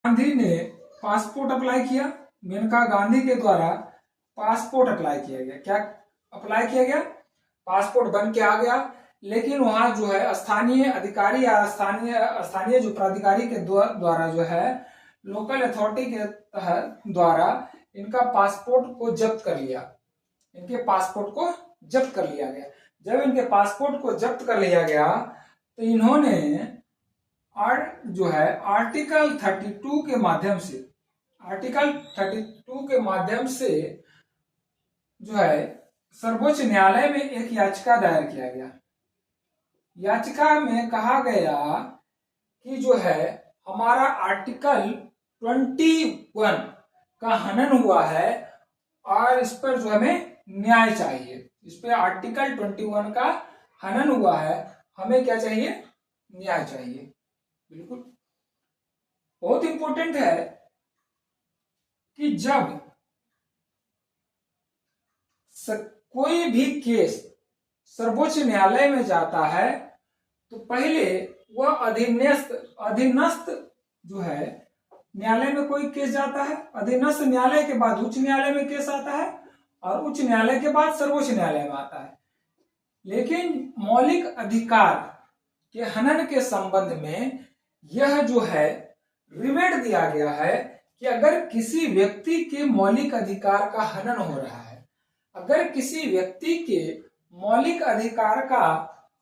गांधी ने passport apply किया, मेनका गांधी के द्वारा पासपोर्ट अप्लाई किया गया। क्या अप्लाई किया गया? पासपोर्ट बन के आ गया, लेकिन वहां जो है स्थानीय अधिकारी या स्थानीय जो प्राधिकारी के द्वारा जो है लोकल अथॉरिटी के द्वारा इनका पासपोर्ट को जब्त कर लिया। इनके पासपोर्ट को जब्त कर लिया गया। जब इनके पासपोर्ट को जब्त कर लिया गया तो इन्होंने जो है आर्टिकल 32 के माध्यम से जो है सर्वोच्च न्यायालय में एक याचिका दायर किया गया। याचिका में कहा गया कि जो है हमारा आर्टिकल 21 का हनन हुआ है और इस पर जो हमें न्याय चाहिए। इस पे आर्टिकल 21 का हनन हुआ है, हमें क्या चाहिए? न्याय चाहिए। बिल्कुल बहुत इंपॉर्टेंट है कि जब कोई भी केस सर्वोच्च न्यायालय में जाता है तो पहले वह अधीनस्थ जो है न्यायालय में कोई केस जाता है, अधीनस्थ न्यायालय के बाद उच्च न्यायालय में केस आता है और उच्च न्यायालय के बाद सर्वोच्च न्यायालय में आता है। लेकिन मौलिक अधिकार के हनन के संबंध में यह जो है रिमेड दिया गया है कि अगर किसी व्यक्ति के मौलिक अधिकार का हनन हो रहा है, अगर किसी व्यक्ति के मौलिक अधिकार का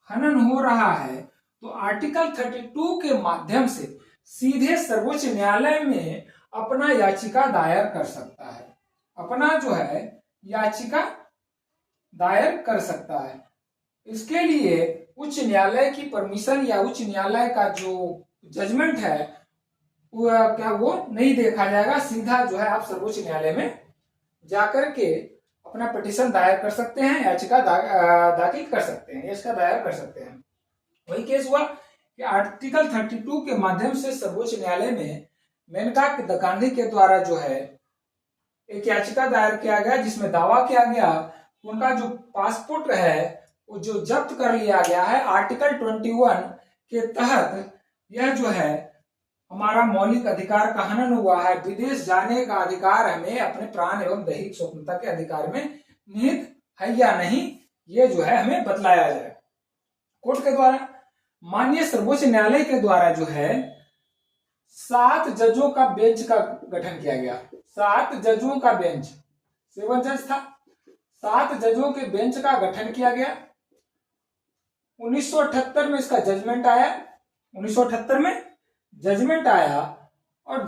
हनन हो रहा है तो आर्टिकल 32 के माध्यम से सीधे सर्वोच्च न्यायालय में अपना याचिका दायर कर सकता है, अपना जो है याचिका दायर कर सकता है। इसके लिए उच्च न्यायालय की परमिशन या उच्च न्यायालय का जो जजमेंट है वो नहीं देखा जाएगा। सीधा जो है आप सर्वोच्च न्यायालय में जाकर के अपना पिटीशन दायर कर सकते हैं, याचिका दाखिल कर सकते हैं, याचिका दायर कर सकते हैं। वही केस हुआ कि आर्टिकल 32 के माध्यम से सर्वोच्च न्यायालय में मेनका गांधी के द्वारा जो है एक याचिका दायर किया गया, जिसमें दावा किया गया उनका जो पासपोर्ट है वो जो जब्त कर लिया गया है आर्टिकल 21 के तहत। यह जो है हमारा मौलिक अधिकार का हनन हुआ है, विदेश जाने का अधिकार हमें अपने प्राण एवं दैहिक स्वतंत्रता के अधिकार में निहित है या नहीं, ये जो है हमें बतलाया जाए। कोर्ट के द्वारा माननीय सर्वोच्च न्यायालय के द्वारा जो है 7 जजों का बेंच का गठन किया गया। 7 जजों का बेंच, 7 जज था, 7 जजों के बेंच का गठन किया गया। 1978 में इसका जजमेंट आया, 1978 में जजमेंट आया और